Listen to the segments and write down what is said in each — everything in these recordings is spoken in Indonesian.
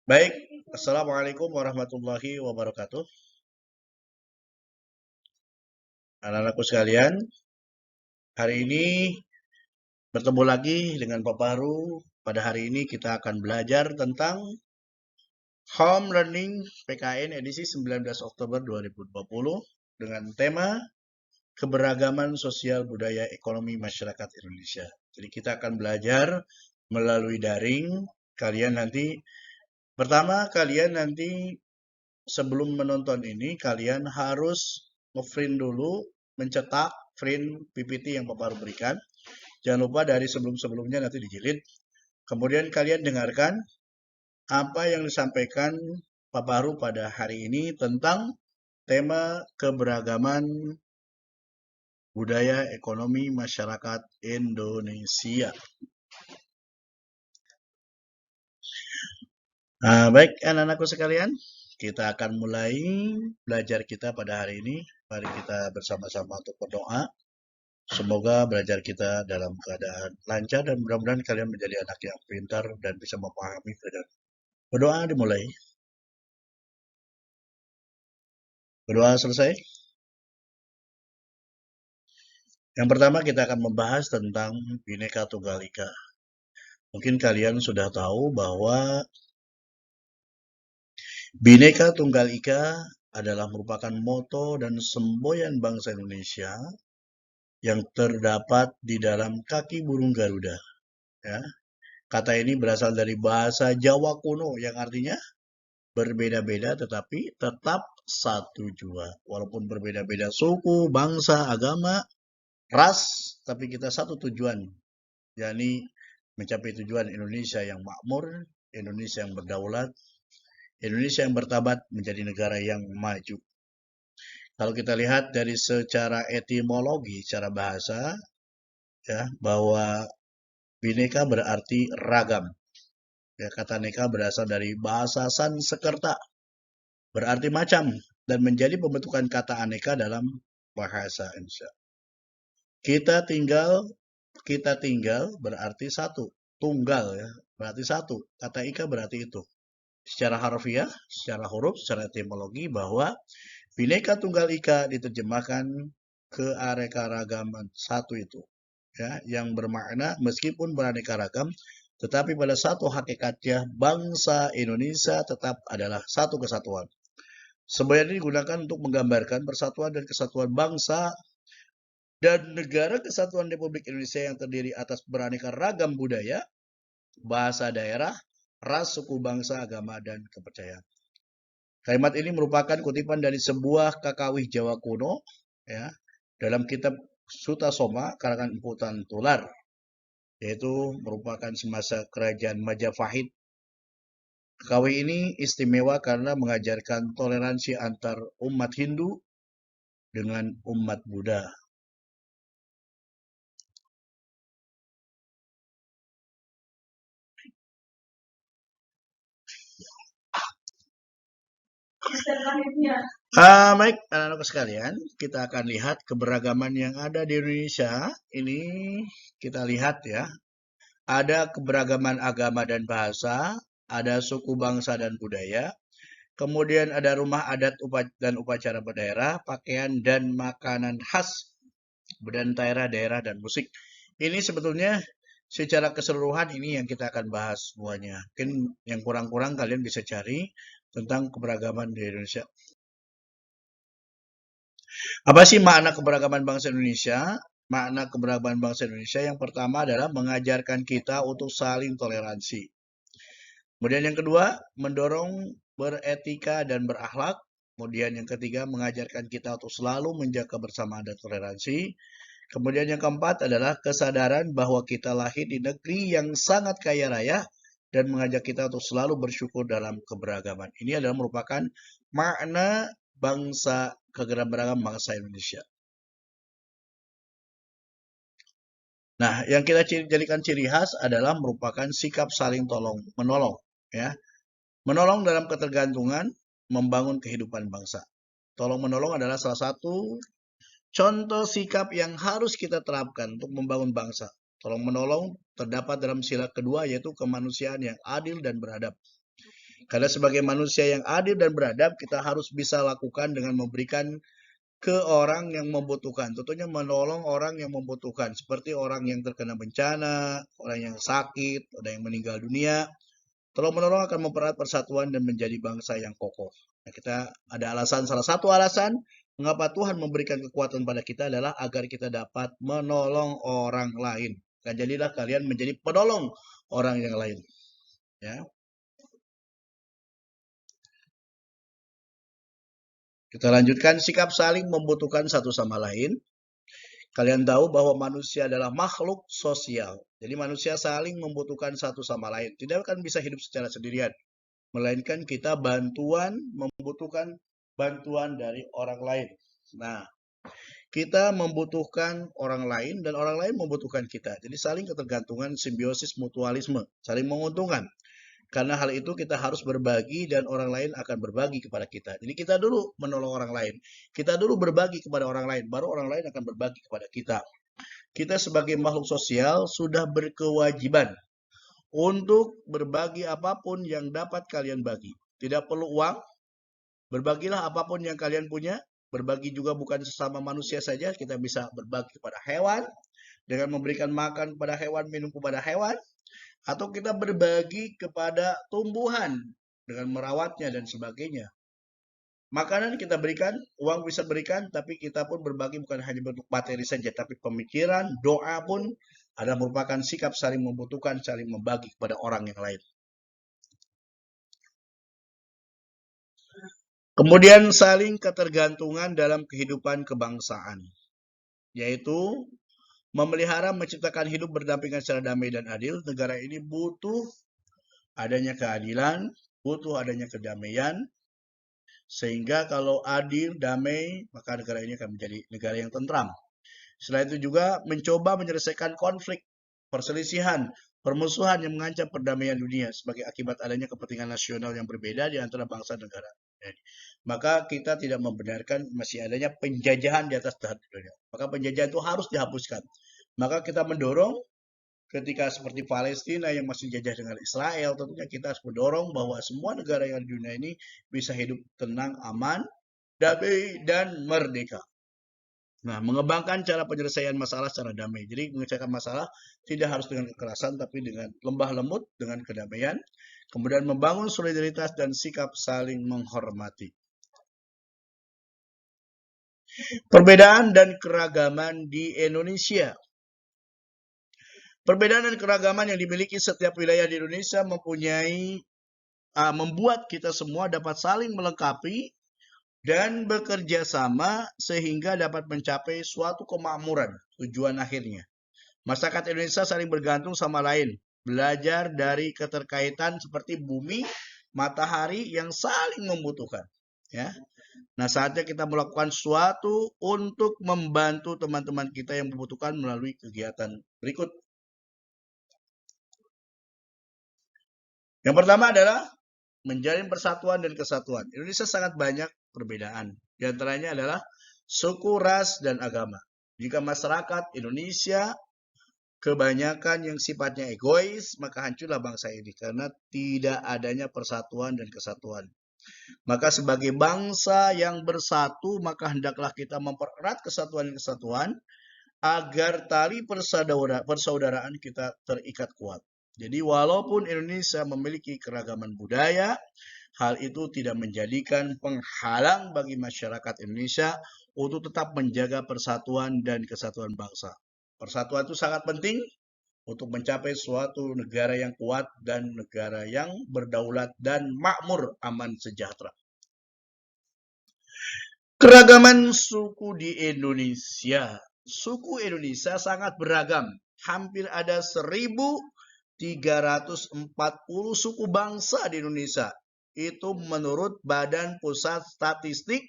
Baik, Assalamualaikum warahmatullahi wabarakatuh. Anak-anakku sekalian, hari ini bertemu lagi dengan Pak Paru. Pada hari ini kita akan belajar tentang Home Learning PKN edisi 19 Oktober 2020 dengan tema keberagaman sosial budaya ekonomi masyarakat Indonesia. Jadi kita akan belajar melalui daring. Kalian nanti sebelum menonton ini, kalian harus nge-print dulu, mencetak print PPT yang Pak Paru berikan. Jangan lupa dari sebelum-sebelumnya nanti dijilid. Kemudian kalian dengarkan apa yang disampaikan Pak Paru pada hari ini tentang tema keberagaman budaya ekonomi masyarakat Indonesia. Baik, anak-anakku sekalian, kita akan mulai belajar kita pada hari ini. Mari kita bersama-sama untuk berdoa. Semoga belajar kita dalam keadaan lancar dan mudah-mudahan kalian menjadi anak yang pintar dan bisa memahami pelajaran. Berdoa dimulai. Berdoa selesai. Yang pertama kita akan membahas tentang Bhinneka Tunggal Ika. Mungkin kalian sudah tahu bahwa Bhinneka Tunggal Ika adalah merupakan moto dan semboyan bangsa Indonesia yang terdapat di dalam kaki burung Garuda. Ya. Kata ini berasal dari bahasa Jawa kuno yang artinya berbeda-beda tetapi tetap satu jua. Walaupun berbeda-beda suku, bangsa, agama, ras, tapi kita satu tujuan, yakni mencapai tujuan Indonesia yang makmur, Indonesia yang berdaulat, Indonesia yang bertabat menjadi negara yang maju. Kalau kita lihat dari secara etimologi, secara bahasa, ya, bahwa Bhinneka berarti ragam. Ya, kata neka berasal dari bahasa Sanskerta, berarti macam, dan menjadi pembentukan kata aneka dalam bahasa Indonesia. Kita tinggal berarti satu, tunggal ya, berarti satu. Kata ika berarti itu. Secara harfiah, secara huruf, secara etimologi bahwa Bhinneka Tunggal Ika diterjemahkan keanekaragaman satu itu. Ya, yang bermakna meskipun beraneka ragam, tetapi pada satu hakikatnya bangsa Indonesia tetap adalah satu kesatuan. Semboyan ini digunakan untuk menggambarkan persatuan dan kesatuan bangsa dan negara kesatuan Republik Indonesia yang terdiri atas beraneka ragam budaya, bahasa daerah, ras, suku bangsa, agama, dan kepercayaan. Kalimat ini merupakan kutipan dari sebuah kakawih Jawa kuno, ya, dalam kitab Suta Soma karangan Empu Tular, yaitu merupakan semasa kerajaan Majapahit. Kakawih ini istimewa karena mengajarkan toleransi antar umat Hindu dengan umat Buddha. Baik, anak-anak sekalian, kita akan lihat keberagaman yang ada di Indonesia. Ini kita lihat ya, ada keberagaman agama dan bahasa, ada suku bangsa dan budaya, kemudian ada rumah adat dan upacara berdaerah, pakaian dan makanan khas dan daerah dan musik. Ini sebetulnya secara keseluruhan ini yang kita akan bahas semuanya. Mungkin yang kurang-kurang kalian bisa cari tentang keberagaman di Indonesia. Apa sih makna keberagaman bangsa Indonesia? Makna keberagaman bangsa Indonesia yang pertama adalah mengajarkan kita untuk saling toleransi. Kemudian yang kedua, mendorong beretika dan berakhlak. Kemudian yang ketiga, mengajarkan kita untuk selalu menjaga kebersamaan dan toleransi. Kemudian yang keempat adalah kesadaran bahwa kita lahir di negeri yang sangat kaya raya dan mengajak kita untuk selalu bersyukur dalam keberagaman. Ini adalah merupakan makna keberagaman bangsa Indonesia. Nah, yang kita jadikan ciri khas adalah merupakan sikap saling menolong, ya. Menolong dalam ketergantungan membangun kehidupan bangsa. Tolong menolong adalah salah satu contoh sikap yang harus kita terapkan untuk membangun bangsa. Tolong menolong terdapat dalam sila kedua yaitu kemanusiaan yang adil dan beradab. Karena sebagai manusia yang adil dan beradab, kita harus bisa lakukan dengan memberikan ke orang yang membutuhkan. Tentunya menolong orang yang membutuhkan. Seperti orang yang terkena bencana, orang yang sakit, ada yang meninggal dunia. Tolong-menolong akan mempererat persatuan dan menjadi bangsa yang kokoh. Nah, kita ada alasan, salah satu alasan mengapa Tuhan memberikan kekuatan pada kita adalah agar kita dapat menolong orang lain. Dan jadilah kalian menjadi penolong orang yang lain. Ya. Kita lanjutkan, sikap saling membutuhkan satu sama lain. Kalian tahu bahwa manusia adalah makhluk sosial. Jadi manusia saling membutuhkan satu sama lain. Tidak akan bisa hidup secara sendirian. Melainkan kita membutuhkan bantuan dari orang lain. Nah, kita membutuhkan orang lain dan orang lain membutuhkan kita. Jadi saling ketergantungan, simbiosis, mutualisme, saling menguntungkan. Karena hal itu kita harus berbagi dan orang lain akan berbagi kepada kita. Jadi kita dulu menolong orang lain. Kita dulu berbagi kepada orang lain, baru orang lain akan berbagi kepada kita. Kita sebagai makhluk sosial sudah berkewajiban untuk berbagi apapun yang dapat kalian bagi. Tidak perlu uang, berbagilah apapun yang kalian punya. Berbagi juga bukan sesama manusia saja, kita bisa berbagi kepada hewan, dengan memberikan makan kepada hewan, minum kepada hewan, atau kita berbagi kepada tumbuhan dengan merawatnya dan sebagainya. Makanan kita berikan, uang bisa berikan, tapi kita pun berbagi bukan hanya bentuk materi saja, tapi pemikiran, doa pun ada merupakan sikap saling membutuhkan, saling membagi kepada orang yang lain. Kemudian saling ketergantungan dalam kehidupan kebangsaan, yaitu memelihara menciptakan hidup berdampingan secara damai dan adil. Negara ini butuh adanya keadilan, butuh adanya kedamaian, sehingga kalau adil, damai, maka negara ini akan menjadi negara yang tentram. Selain itu juga mencoba menyelesaikan konflik, perselisihan, permusuhan yang mengancam perdamaian dunia sebagai akibat adanya kepentingan nasional yang berbeda di antara bangsa dan negara. Maka kita tidak membenarkan masih adanya penjajahan di atas dunia. Maka penjajahan itu harus dihapuskan. Maka kita mendorong ketika seperti Palestina yang masih jajah dengan Israel, tentunya kita harus mendorong bahwa semua negara yang di dunia ini bisa hidup tenang, aman, damai, dan merdeka. Nah, mengembangkan cara penyelesaian masalah secara damai. Jadi menyelesaikan masalah tidak harus dengan kekerasan, tapi dengan lembah lembut, dengan kedamaian. Kemudian membangun solidaritas dan sikap saling menghormati. Perbedaan dan keragaman di Indonesia. Perbedaan dan keragaman yang dimiliki setiap wilayah di Indonesia membuat kita semua dapat saling melengkapi dan bekerja sama sehingga dapat mencapai suatu kemakmuran tujuan akhirnya. Masyarakat Indonesia saling bergantung sama lain, belajar dari keterkaitan seperti bumi, matahari yang saling membutuhkan. Ya. Nah, saatnya kita melakukan sesuatu untuk membantu teman-teman kita yang membutuhkan melalui kegiatan berikut. Yang pertama adalah menjalin persatuan dan kesatuan. Indonesia sangat banyak perbedaan. Di antaranya adalah suku, ras, dan agama. Jika masyarakat Indonesia kebanyakan yang sifatnya egois, maka hancurlah bangsa ini karena tidak adanya persatuan dan kesatuan. Maka sebagai bangsa yang bersatu, maka hendaklah kita mempererat kesatuan dan kesatuan agar tali persaudaraan kita terikat kuat. Jadi walaupun Indonesia memiliki keragaman budaya, hal itu tidak menjadikan penghalang bagi masyarakat Indonesia untuk tetap menjaga persatuan dan kesatuan bangsa. Persatuan itu sangat penting untuk mencapai suatu negara yang kuat dan negara yang berdaulat dan makmur, aman, sejahtera. Keragaman suku di Indonesia. Suku Indonesia sangat beragam. Hampir ada 1.340 suku bangsa di Indonesia. Itu menurut Badan Pusat Statistik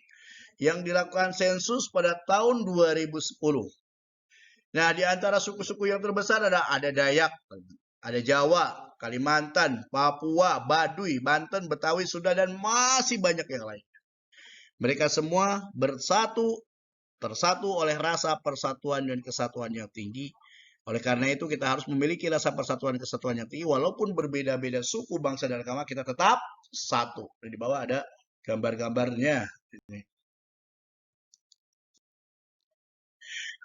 yang dilakukan sensus pada tahun 2010. Nah, di antara suku-suku yang terbesar ada Dayak, ada Jawa, Kalimantan, Papua, Baduy, Banten, Betawi, Sunda, dan masih banyak yang lain. Mereka semua tersatu oleh rasa persatuan dan kesatuan yang tinggi, Oleh karena itu kita harus memiliki rasa persatuan kesatuan yang tinggi. Walaupun berbeda-beda suku, bangsa, dan agama, kita tetap satu. Dan di bawah ada gambar-gambarnya.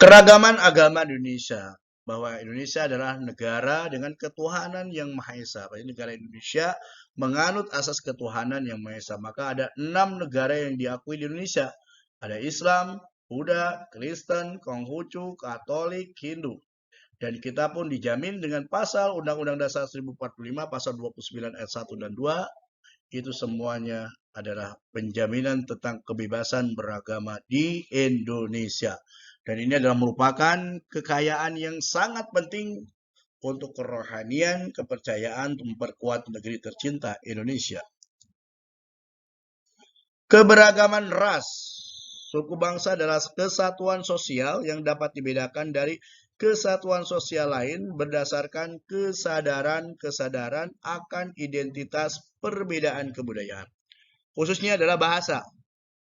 Keragaman agama di Indonesia. Bahwa Indonesia adalah negara dengan ketuhanan yang Maha Esa. Negara Indonesia menganut asas ketuhanan yang Maha Esa. Maka ada 6 negara yang diakui di Indonesia. Ada Islam, Buddha, Kristen, Konghucu, Katolik, Hindu. Dan kita pun dijamin dengan pasal Undang-Undang Dasar 1045, pasal 29 ayat 1 dan 2, itu semuanya adalah penjaminan tentang kebebasan beragama di Indonesia. Dan ini adalah merupakan kekayaan yang sangat penting untuk kerohanian, kepercayaan, untuk memperkuat negeri tercinta Indonesia. Keberagaman ras. Suku bangsa adalah kesatuan sosial yang dapat dibedakan dari kesatuan sosial lain berdasarkan kesadaran akan identitas perbedaan kebudayaan. Khususnya adalah bahasa.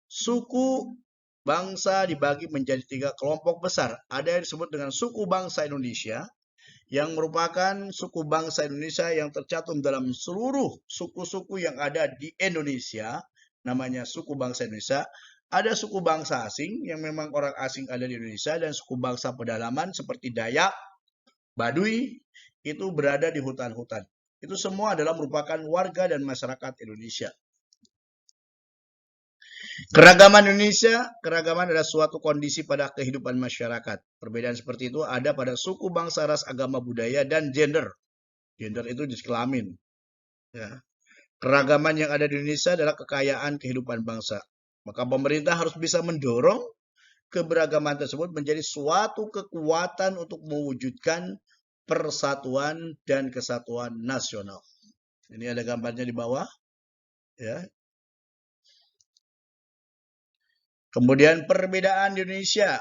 Suku bangsa dibagi menjadi 3 kelompok besar. Ada yang disebut dengan suku bangsa Indonesia, yang merupakan suku bangsa Indonesia yang tercantum dalam seluruh suku-suku yang ada di Indonesia, namanya suku bangsa Indonesia. Ada suku bangsa asing yang memang orang asing ada di Indonesia, dan suku bangsa pedalaman seperti Dayak, Baduy, itu berada di hutan-hutan. Itu semua adalah merupakan warga dan masyarakat Indonesia. Keragaman Indonesia, keragaman adalah suatu kondisi pada kehidupan masyarakat. Perbedaan seperti itu ada pada suku, bangsa, ras, agama, budaya, dan gender. Gender itu jenis kelamin. Ya. Keragaman yang ada di Indonesia adalah kekayaan kehidupan bangsa. Maka pemerintah harus bisa mendorong keberagaman tersebut menjadi suatu kekuatan untuk mewujudkan persatuan dan kesatuan nasional. Ini ada gambarnya di bawah. Ya. Kemudian perbedaan di Indonesia.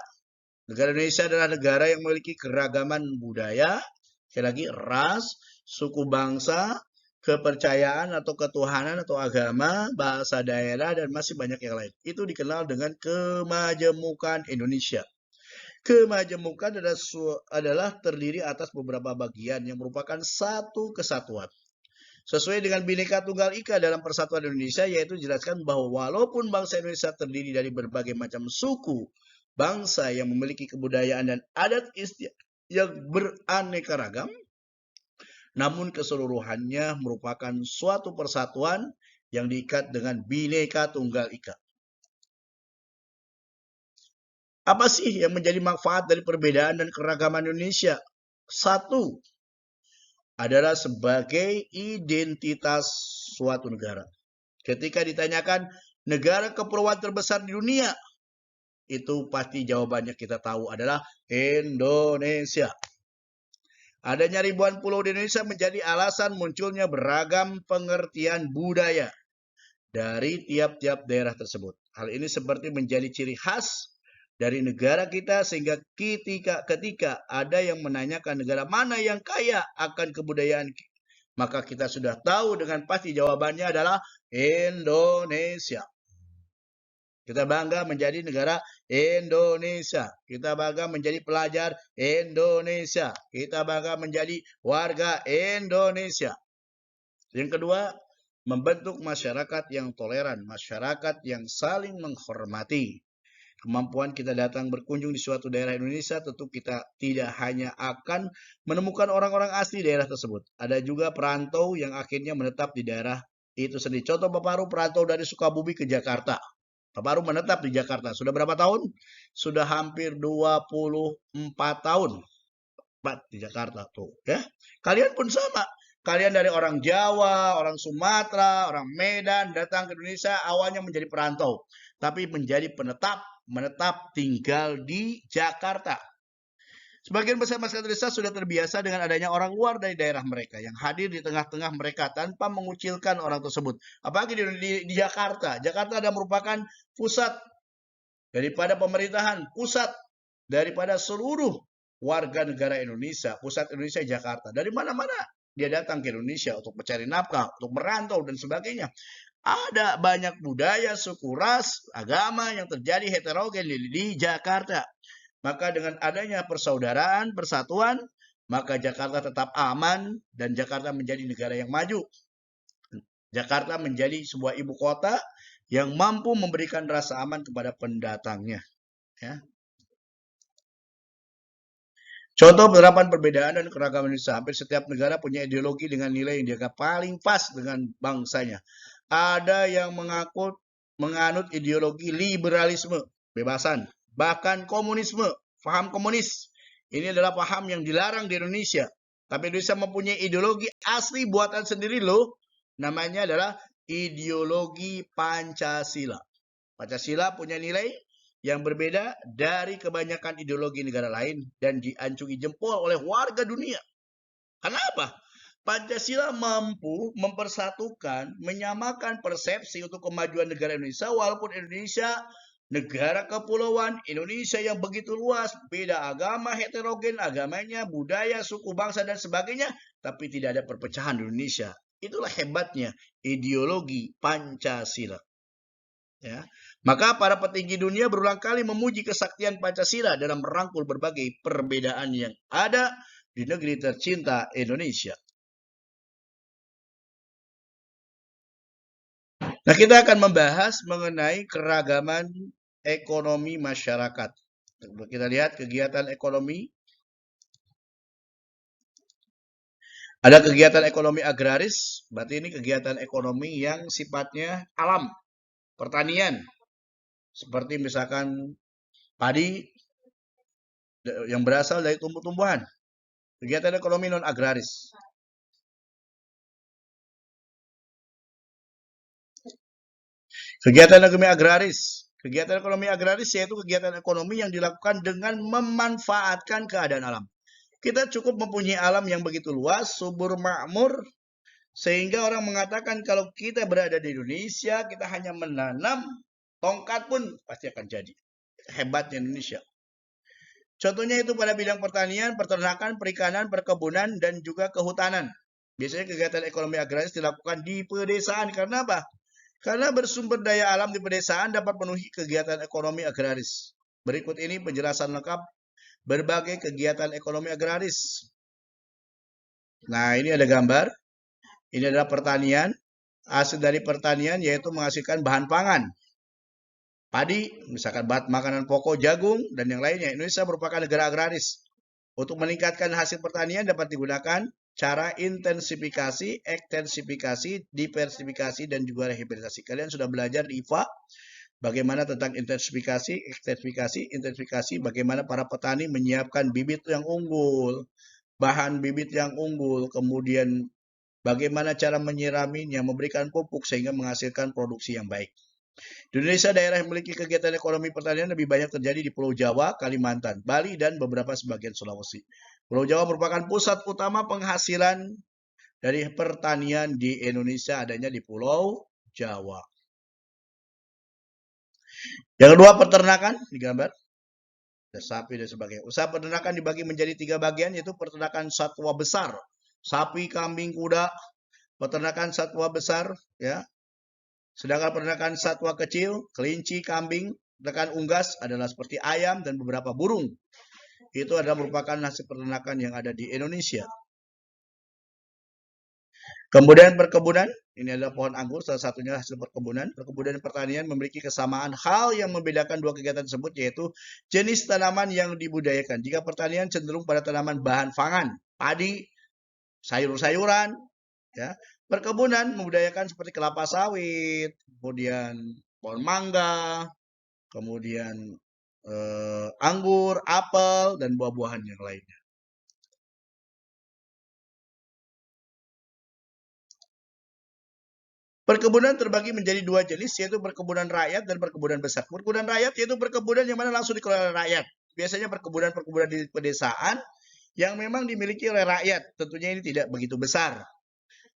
Negara Indonesia adalah negara yang memiliki keragaman budaya, sekali lagi ras, suku bangsa, kepercayaan atau ketuhanan atau agama, bahasa daerah, dan masih banyak yang lain. Itu dikenal dengan kemajemukan Indonesia. Kemajemukan adalah terdiri atas beberapa bagian yang merupakan satu kesatuan. Sesuai dengan Bhinneka Tunggal Ika dalam Persatuan Indonesia, yaitu dijelaskan bahwa walaupun bangsa Indonesia terdiri dari berbagai macam suku, bangsa yang memiliki kebudayaan dan adat istiadat yang beraneka ragam, namun keseluruhannya merupakan suatu persatuan yang diikat dengan Bhinneka Tunggal Ika. Apa sih yang menjadi manfaat dari perbedaan dan keragaman Indonesia? Satu, adalah sebagai identitas suatu negara. Ketika ditanyakan negara kepulauan terbesar di dunia, itu pasti jawabannya kita tahu adalah Indonesia. Adanya ribuan pulau di Indonesia menjadi alasan munculnya beragam pengertian budaya dari tiap-tiap daerah tersebut. Hal ini seperti menjadi ciri khas dari negara kita, sehingga ketika ada yang menanyakan negara mana yang kaya akan kebudayaan, maka kita sudah tahu dengan pasti jawabannya adalah Indonesia. Kita bangga menjadi negara Indonesia. Kita bangga menjadi pelajar Indonesia. Kita bangga menjadi warga Indonesia. Yang kedua, membentuk masyarakat yang toleran, masyarakat yang saling menghormati. Kemampuan kita datang berkunjung di suatu daerah Indonesia, tentu kita tidak hanya akan menemukan orang-orang asli daerah tersebut. Ada juga perantau yang akhirnya menetap di daerah itu sendiri. Contoh Bapak Haru perantau dari Sukabumi ke Jakarta. Bapak Haru menetap di Jakarta. Sudah berapa tahun? Sudah hampir 24 tahun. Di Jakarta tuh, ya. Kalian pun sama. Kalian dari orang Jawa, orang Sumatera, orang Medan datang ke Indonesia awalnya menjadi perantau, tapi menjadi menetap tinggal di Jakarta. Sebagian besar masyarakat Indonesia sudah terbiasa dengan adanya orang luar dari daerah mereka yang hadir di tengah-tengah mereka tanpa mengucilkan orang tersebut. Apalagi di Jakarta. Jakarta adalah merupakan pusat daripada pemerintahan, pusat daripada seluruh warga negara Indonesia. Pusat Indonesia Jakarta. Dari mana-mana dia datang ke Indonesia untuk mencari nafkah, untuk merantau dan sebagainya. Ada banyak budaya, suku, ras, agama yang terjadi heterogen di Jakarta. Maka dengan adanya persaudaraan, persatuan, maka Jakarta tetap aman dan Jakarta menjadi negara yang maju. Jakarta menjadi sebuah ibu kota yang mampu memberikan rasa aman kepada pendatangnya. Ya. Contoh penerapan perbedaan dan keragaman Indonesia. Hampir setiap negara punya ideologi dengan nilai yang dianggap paling pas dengan bangsanya. Ada yang menganut ideologi liberalisme, bebasan, bahkan komunisme, paham komunis. Ini adalah paham yang dilarang di Indonesia. Tapi Indonesia mempunyai ideologi asli buatan sendiri loh. Namanya adalah ideologi Pancasila. Pancasila punya nilai yang berbeda dari kebanyakan ideologi negara lain dan diancungi jempol oleh warga dunia. Kenapa? Pancasila mampu mempersatukan, menyamakan persepsi untuk kemajuan negara Indonesia, walaupun Indonesia negara kepulauan, Indonesia yang begitu luas, beda agama, heterogen agamanya, budaya, suku, bangsa, dan sebagainya, tapi tidak ada perpecahan di Indonesia. Itulah hebatnya ideologi Pancasila. Ya. Maka para petinggi dunia berulang kali memuji kesaktian Pancasila dalam merangkul berbagai perbedaan yang ada di negeri tercinta Indonesia. Nah, kita akan membahas mengenai keragaman ekonomi masyarakat. Kita lihat kegiatan ekonomi. Ada kegiatan ekonomi agraris, berarti ini kegiatan ekonomi yang sifatnya alam, pertanian. Seperti misalkan padi yang berasal dari tumbuh-tumbuhan. Kegiatan ekonomi non-agraris. Kegiatan ekonomi agraris. Kegiatan ekonomi agraris yaitu kegiatan ekonomi yang dilakukan dengan memanfaatkan keadaan alam. Kita cukup mempunyai alam yang begitu luas, subur, makmur, sehingga orang mengatakan kalau kita berada di Indonesia, kita hanya menanam tongkat pun pasti akan jadi. Hebatnya Indonesia. Contohnya itu pada bidang pertanian, peternakan, perikanan, perkebunan, dan juga kehutanan. Biasanya kegiatan ekonomi agraris dilakukan di pedesaan. Karena apa? Karena bersumber daya alam di pedesaan dapat memenuhi kegiatan ekonomi agraris. Berikut ini penjelasan lengkap berbagai kegiatan ekonomi agraris. Nah, ini ada gambar. Ini adalah pertanian. Hasil dari pertanian yaitu menghasilkan bahan pangan. Padi, misalkan bahan makanan pokok, jagung, dan yang lainnya. Indonesia merupakan negara agraris. Untuk meningkatkan hasil pertanian dapat digunakan cara intensifikasi, ekstensifikasi, diversifikasi, dan juga rehabilitasi. Kalian sudah belajar di IPA bagaimana tentang intensifikasi, ekstensifikasi, intensifikasi, bagaimana para petani menyiapkan bibit yang unggul, bahan bibit yang unggul, kemudian bagaimana cara menyiraminya, memberikan pupuk sehingga menghasilkan produksi yang baik. Di Indonesia, daerah yang memiliki kegiatan ekonomi pertanian lebih banyak terjadi di Pulau Jawa, Kalimantan, Bali, dan beberapa sebagian Sulawesi. Pulau Jawa merupakan pusat utama penghasilan dari pertanian di Indonesia, adanya di Pulau Jawa. Yang kedua, peternakan, digambar. Ada sapi dan sebagainya. Usaha peternakan dibagi menjadi 3 bagian, yaitu peternakan satwa besar, sapi, kambing, kuda, peternakan satwa besar, ya. Sedangkan peternakan satwa kecil, kelinci, kambing, peternakan unggas adalah seperti ayam dan beberapa burung. Itu adalah merupakan hasil peternakan yang ada di Indonesia. Kemudian perkebunan, ini adalah pohon anggur, salah satunya hasil perkebunan. Perkebunan dan pertanian memiliki kesamaan hal yang membedakan dua kegiatan tersebut, yaitu jenis tanaman yang dibudidayakan. Jika pertanian cenderung pada tanaman bahan pangan, padi, sayur-sayuran, ya. Perkebunan membudidayakan seperti kelapa sawit, kemudian pohon mangga, kemudian anggur, apel, dan buah-buahan yang lainnya. Perkebunan terbagi menjadi 2 jenis, yaitu perkebunan rakyat dan perkebunan besar. Perkebunan rakyat yaitu perkebunan yang mana langsung dikelola rakyat. Biasanya perkebunan-perkebunan di pedesaan yang memang dimiliki oleh rakyat. Tentunya ini tidak begitu besar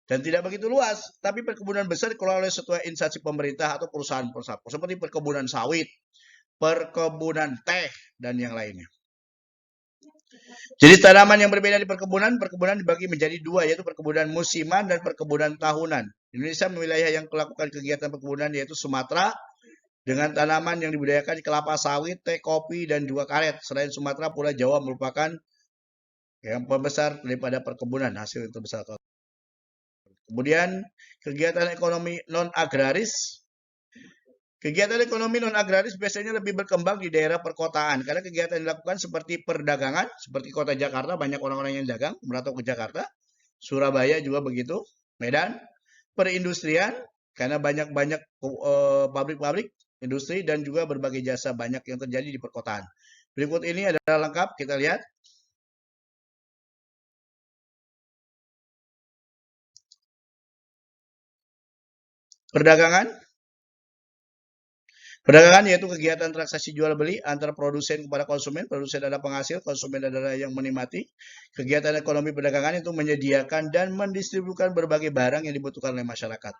dan tidak begitu luas. Tapi perkebunan besar dikelola oleh sebuah instansi pemerintah atau perusahaan-perusahaan. Seperti perkebunan sawit, perkebunan teh, dan yang lainnya. Jenis tanaman yang berbeda di perkebunan dibagi menjadi 2, yaitu perkebunan musiman dan perkebunan tahunan. Indonesia wilayah yang melakukan kegiatan perkebunan yaitu Sumatera dengan tanaman yang dibudidayakan kelapa sawit, teh, kopi, dan juga karet. Selain Sumatera, Pulau Jawa merupakan yang terbesar daripada perkebunan, hasil yang terbesar. Kemudian kegiatan ekonomi non-agraris. Kegiatan ekonomi non-agraris biasanya lebih berkembang di daerah perkotaan karena kegiatan yang dilakukan seperti perdagangan, seperti kota Jakarta, banyak orang-orang yang dagang merantau ke Jakarta. Surabaya juga begitu, Medan. Perindustrian, karena banyak-banyak pabrik-pabrik, industri, dan juga berbagai jasa banyak yang terjadi di perkotaan. Berikut ini adalah lengkap, kita lihat. Perdagangan. Perdagangan yaitu kegiatan transaksi jual beli antara produsen kepada konsumen. Produsen adalah penghasil, konsumen adalah yang menikmati. Kegiatan ekonomi perdagangan itu menyediakan dan mendistribusikan berbagai barang yang dibutuhkan oleh masyarakat.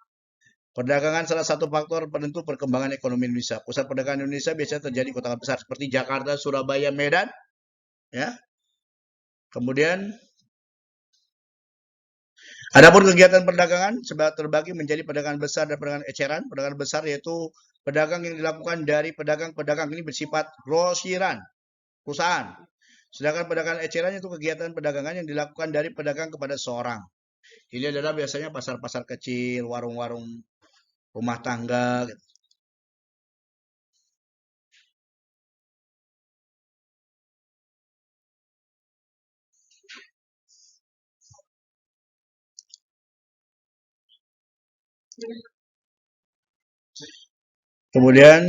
Perdagangan salah satu faktor penentu perkembangan ekonomi Indonesia. Pusat perdagangan Indonesia biasanya terjadi di kota besar seperti Jakarta, Surabaya, Medan, ya. Kemudian adapun kegiatan perdagangan terbagi menjadi perdagangan besar dan perdagangan eceran. Perdagangan besar yaitu pedagang yang dilakukan dari pedagang-pedagang ini bersifat grosiran, perusahaan. Sedangkan perdagangan eceran itu kegiatan perdagangan yang dilakukan dari pedagang kepada seorang. Ini adalah biasanya pasar-pasar kecil, warung-warung rumah tangga. Kemudian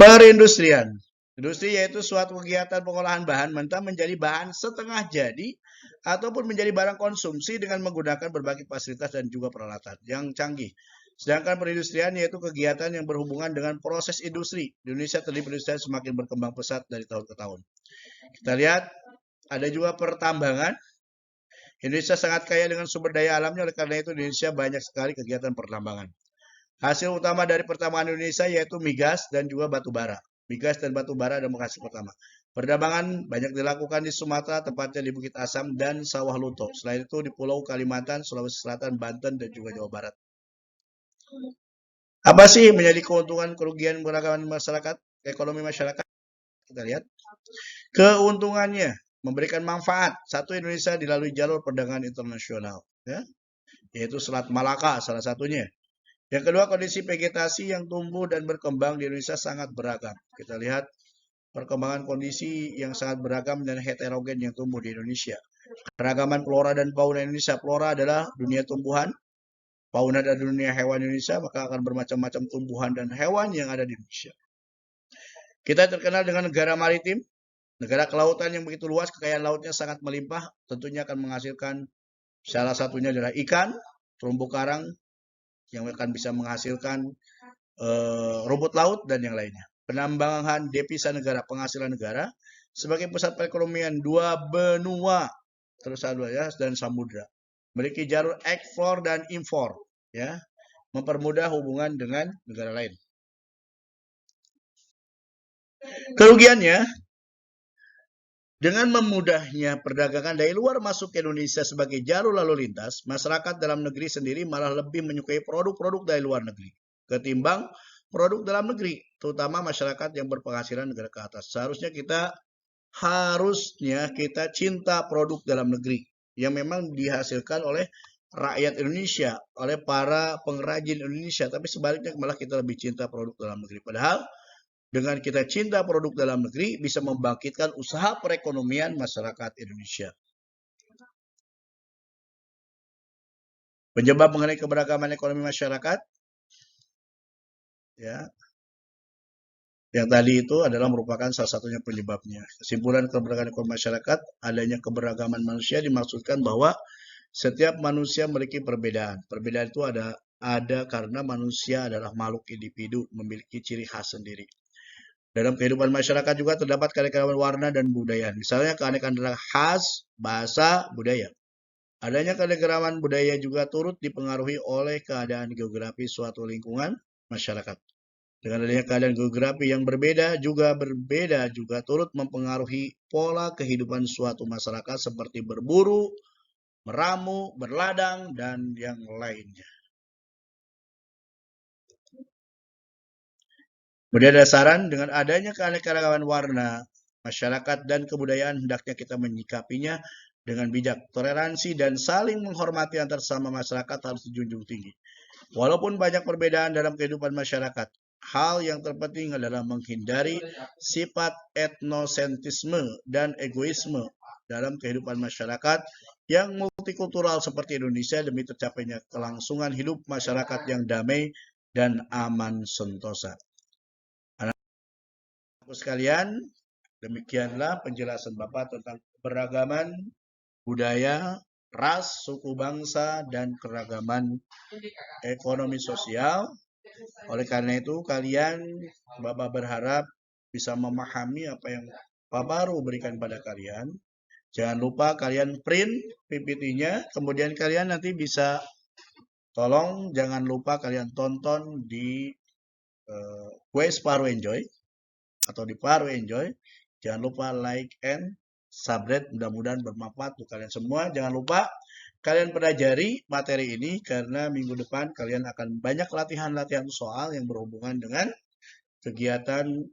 perindustrian. Industri yaitu suatu kegiatan pengolahan bahan mentah menjadi bahan setengah jadi ataupun menjadi barang konsumsi dengan menggunakan berbagai fasilitas dan juga peralatan yang canggih. Sedangkan perindustrian yaitu kegiatan yang berhubungan dengan proses industri. Di Indonesia terjadi perindustrian semakin berkembang pesat dari tahun ke tahun. Kita lihat ada juga pertambangan. Indonesia sangat kaya dengan sumber daya alamnya, oleh karena itu Indonesia banyak sekali kegiatan pertambangan. Hasil utama dari pertambangan Indonesia yaitu migas dan juga batu bara. Migas dan batu bara adalah hasil pertama. Pertambangan banyak dilakukan di Sumatera, tepatnya di Bukit Asam dan Sawah Lunto. Selain itu di Pulau Kalimantan, Sulawesi Selatan, Banten, dan juga Jawa Barat. Apa sih menjadi keuntungan kerugian perdagangan masyarakat, ekonomi masyarakat? Kita lihat. Keuntungannya memberikan manfaat. Satu, Indonesia dilalui jalur perdagangan internasional, ya, yaitu Selat Malaka salah satunya. Yang kedua, kondisi vegetasi yang tumbuh dan berkembang di Indonesia sangat beragam. Kita lihat perkembangan kondisi yang sangat beragam dan heterogen yang tumbuh di Indonesia. Keragaman flora dan fauna Indonesia. Flora adalah dunia tumbuhan, fauna adalah dunia hewan Indonesia, maka akan bermacam-macam tumbuhan dan hewan yang ada di Indonesia. Kita terkenal dengan negara maritim, negara kelautan yang begitu luas, kekayaan lautnya sangat melimpah, tentunya akan menghasilkan salah satunya adalah ikan, terumbu karang, yang akan bisa menghasilkan rumput laut dan yang lainnya. Penambangan devisa negara, penghasilan negara sebagai pusat perekonomian dua benua terus ya, dan samudra. Memiliki jalur ekspor dan impor, ya, mempermudah hubungan dengan negara lain. Kerugiannya, dengan memudahnya perdagangan dari luar masuk ke Indonesia sebagai jalur lalu lintas, masyarakat dalam negeri sendiri malah lebih menyukai produk-produk dari luar negeri ketimbang produk dalam negeri, terutama masyarakat yang berpenghasilan negara ke atas. Harusnya kita cinta produk dalam negeri yang memang dihasilkan oleh rakyat Indonesia, oleh para pengrajin Indonesia, tapi sebaliknya malah kita lebih cinta produk dalam negeri. Padahal dengan kita cinta produk dalam negeri bisa membangkitkan usaha perekonomian masyarakat Indonesia. Penyebab mengenai keberagaman ekonomi masyarakat, ya, yang tadi itu adalah merupakan salah satunya penyebabnya. Kesimpulan keberagaman ekonomi masyarakat, adanya keberagaman manusia dimaksudkan bahwa setiap manusia memiliki perbedaan. Perbedaan itu ada karena manusia adalah makhluk individu, memiliki ciri khas sendiri. Dalam kehidupan masyarakat juga terdapat keanekaragaman warna dan budaya. Misalnya keanekaragaman khas, bahasa, budaya. Adanya keanekaragaman budaya juga turut dipengaruhi oleh keadaan geografi suatu lingkungan masyarakat. Dengan adanya keadaan geografi yang berbeda juga turut mempengaruhi pola kehidupan suatu masyarakat seperti berburu, meramu, berladang, dan yang lainnya. Kemudian ada saran, dengan adanya keanekaragaman warna masyarakat dan kebudayaan hendaknya kita menyikapinya dengan bijak. Toleransi dan saling menghormati antar sesama masyarakat harus dijunjung tinggi. Walaupun banyak perbedaan dalam kehidupan masyarakat, hal yang terpenting adalah menghindari sifat etnosentrisme dan egoisme dalam kehidupan masyarakat yang multikultural seperti Indonesia demi tercapainya kelangsungan hidup masyarakat yang damai dan aman sentosa. Anak-anakku sekalian, demikianlah penjelasan Bapak tentang keberagaman budaya, ras, suku bangsa, dan keragaman ekonomi sosial. Oleh karena itu, Bapak berharap bisa memahami apa yang Pak Baru berikan pada kalian. Jangan lupa kalian print PPT-nya, kemudian kalian nanti bisa tolong jangan lupa kalian tonton di Quest Paru Enjoy atau di Paru Enjoy. Jangan lupa like and subscribe, mudah-mudahan bermanfaat untuk kalian semua. Jangan lupa kalian pelajari materi ini karena minggu depan kalian akan banyak latihan-latihan soal yang berhubungan dengan kegiatan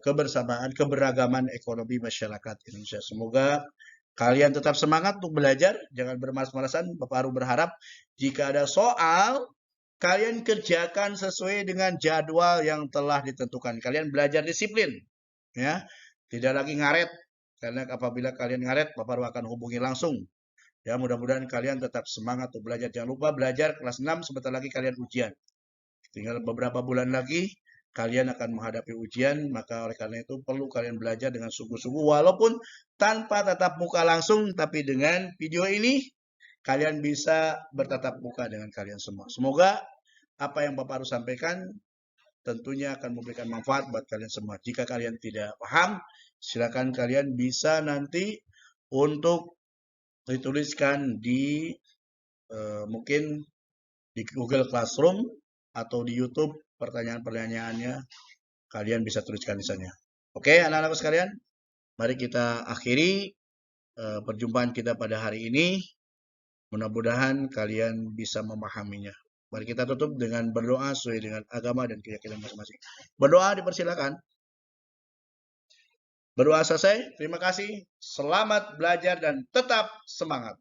kebersamaan, keberagaman ekonomi masyarakat Indonesia. Semoga kalian tetap semangat untuk belajar, jangan bermalas-malasan. Bapak Aru berharap jika ada soal, kalian kerjakan sesuai dengan jadwal yang telah ditentukan. Kalian belajar disiplin, ya, tidak lagi ngaret. Karena apabila kalian ngaret, Bapak Aru akan hubungi langsung. Ya, mudah-mudahan kalian tetap semangat untuk belajar. Jangan lupa belajar kelas 6, sebentar lagi kalian ujian. Tinggal beberapa bulan lagi kalian akan menghadapi ujian, maka oleh karena itu perlu kalian belajar dengan sungguh-sungguh walaupun tanpa tatap muka langsung, tapi dengan video ini kalian bisa bertatap muka dengan kalian semua. Semoga apa yang Bapak harus sampaikan tentunya akan memberikan manfaat buat kalian semua. Jika kalian tidak paham, silakan kalian bisa nanti untuk dituliskan di mungkin di Google Classroom atau di YouTube pertanyaan-pertanyaannya kalian bisa tuliskan di sana. Oke, anak-anak sekalian, mari kita akhiri perjumpaan kita pada hari ini. Mudah-mudahan kalian bisa memahaminya. Mari kita tutup dengan berdoa sesuai dengan agama dan keyakinan masing-masing. Berdoa dipersilakan. Berdoa selesai. Terima kasih. Selamat belajar dan tetap semangat.